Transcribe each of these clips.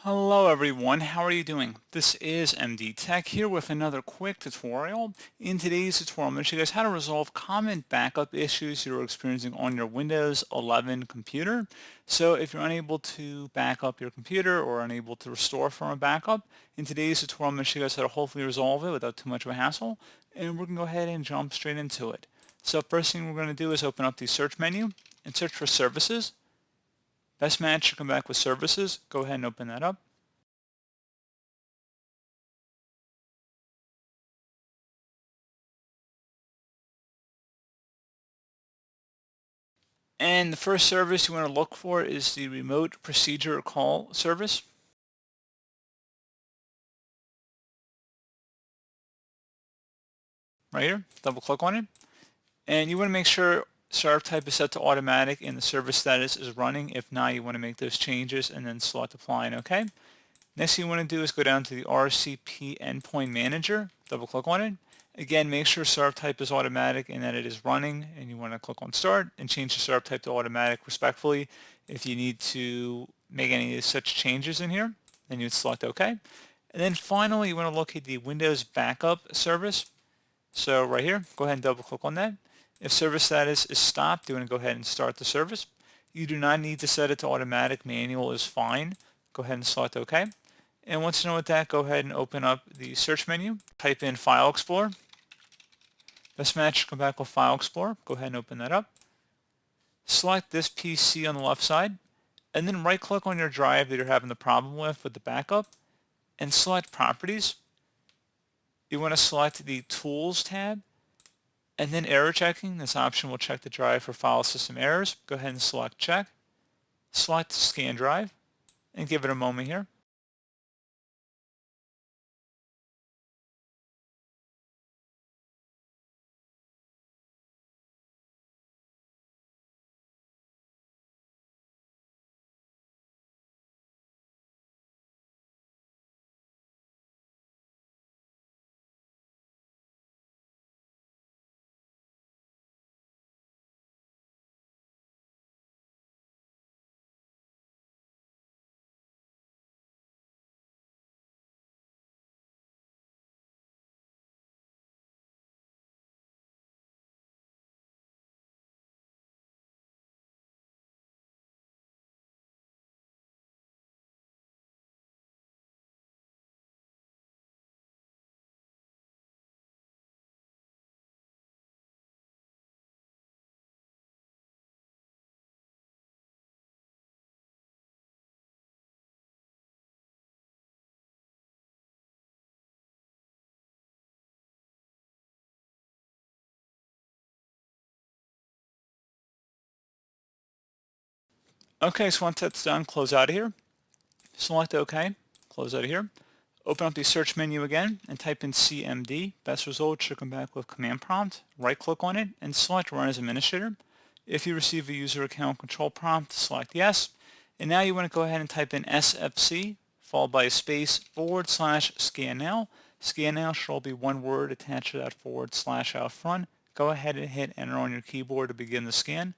Hello everyone, how are you doing? This is MD Tech here with another quick tutorial. In today's tutorial, I'm going to show you guys how to resolve common backup issues you're experiencing on your Windows 11 computer. So if you're unable to back up your computer or unable to restore from a backup, in today's tutorial I'm going to show you guys how to hopefully resolve it without too much of a hassle, and we're going to go ahead and jump straight into it. So first thing we're going to do is open up the search menu and search for services. Best match should come back with services. Go ahead and open that up. And the first service you want to look for is the remote procedure call service right here. Double click on it. And you want to make sure serve type is set to automatic and the service status is running. If not, you want to make those changes and then select apply and OK. Next thing you want to do is go down to the RCP Endpoint Manager. Double click on it. Again, make sure serve type is automatic and that it is running, and you want to click on start and change the serve type to automatic respectfully. If you need to make any such changes in here, then you would select OK. And then finally, you want to locate the Windows Backup service. So right here, go ahead and double click on that. If service status is stopped, you want to go ahead and start the service. You do not need to set it to automatic. Manual is fine. Go ahead and select OK. And once you're done with that, go ahead and open up the search menu. Type in File Explorer. Best match, come back with File Explorer. Go ahead and open that up. Select this PC on the left side, and then right-click on your drive that you're having the problem with the backup, and select Properties. You want to select the Tools tab, and then Error Checking. This option will check the drive for file system errors. Go ahead and select Check. Select Scan Drive, and give it a moment here. Okay, so once that's done, close out of here. Select OK. Close out of here. Open up the search menu again and type in CMD. Best result should come back with command prompt. Right click on it and select Run as Administrator. If you receive a user account control prompt, select Yes. And now you want to go ahead and type in SFC followed by a space /scan now. Scan now should all be one word attached to that / out front. Go ahead and hit enter on your keyboard to begin the scan.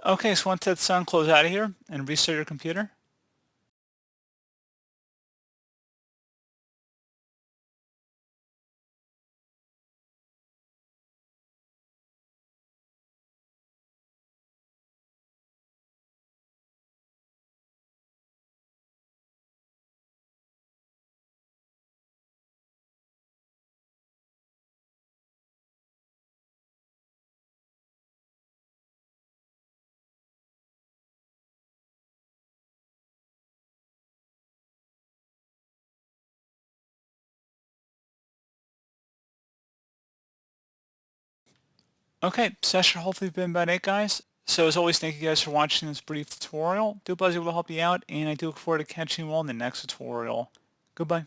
Okay, so once that's done, close out of here and restart your computer. Okay, session should hopefully been about it, guys. So as always, thank you guys for watching this brief tutorial. Do hope I was able to help you out, and I do look forward to catching you all in the next tutorial. Goodbye.